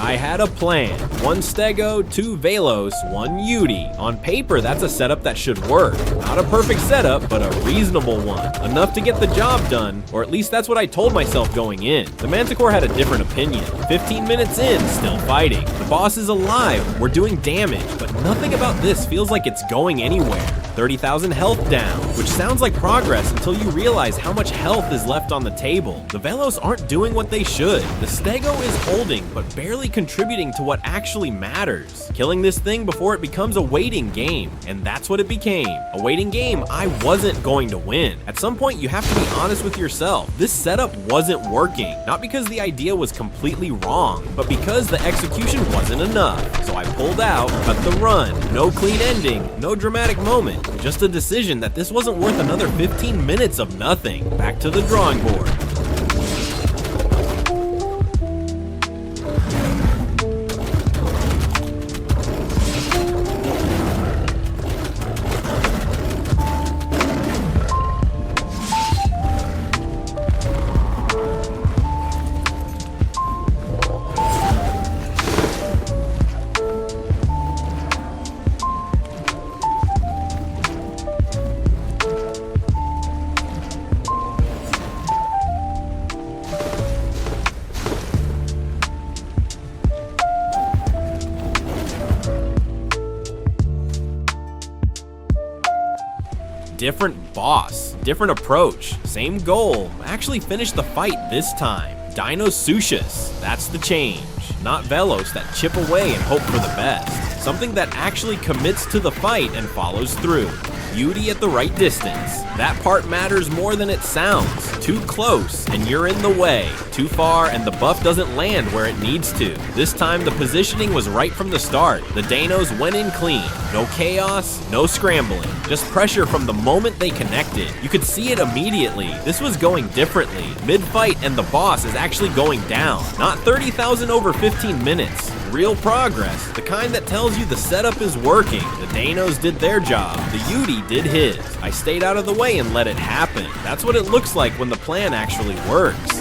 I had a plan. 1 Stego, 2 Velos, 1 Yuty. On paper, that's a setup that should work. Not a perfect setup, but a reasonable one. Enough to get the job done, or at least that's what I told myself going in. The Manticore had a different opinion. 15 minutes in, still fighting. The boss is alive, we're doing damage, but nothing about this feels like it's going anywhere. 30,000 health down, which sounds like progress until you realize how much health is left on the table. The Velos aren't doing what they should. The Stego is holding, but barely contributing to what actually matters. Killing this thing before it becomes a waiting game, and that's what it became. A waiting game I wasn't going to win. At some point, you have to be honest with yourself. This setup wasn't working, not because the idea was completely wrong, but because the execution wasn't enough. So I pulled out, cut the run. No clean ending, no dramatic moment. Just a decision that this wasn't worth another 15 minutes of nothing. Back to the drawing board. Different boss, different approach, same goal, actually finished the fight this time. Deinosuchus, that's the change. Not Velos that chip away and hope for the best. Something that actually commits to the fight and follows through. Yuty at the right distance. That part matters more than it sounds. Too close and you're in the way. Too far and the buff doesn't land where it needs to. This time the positioning was right from the start. The Dinos went in clean. No chaos, no scrambling. Just pressure from the moment they connected. You could see it immediately. This was going differently. Mid-fight and the boss is actually going down. Not 30,000 over 15 minutes. Real progress, the kind that tells you the setup is working. The Dinos did their job, the Yuty did his. I stayed out of the way and let it happen. That's what it looks like when the plan actually works.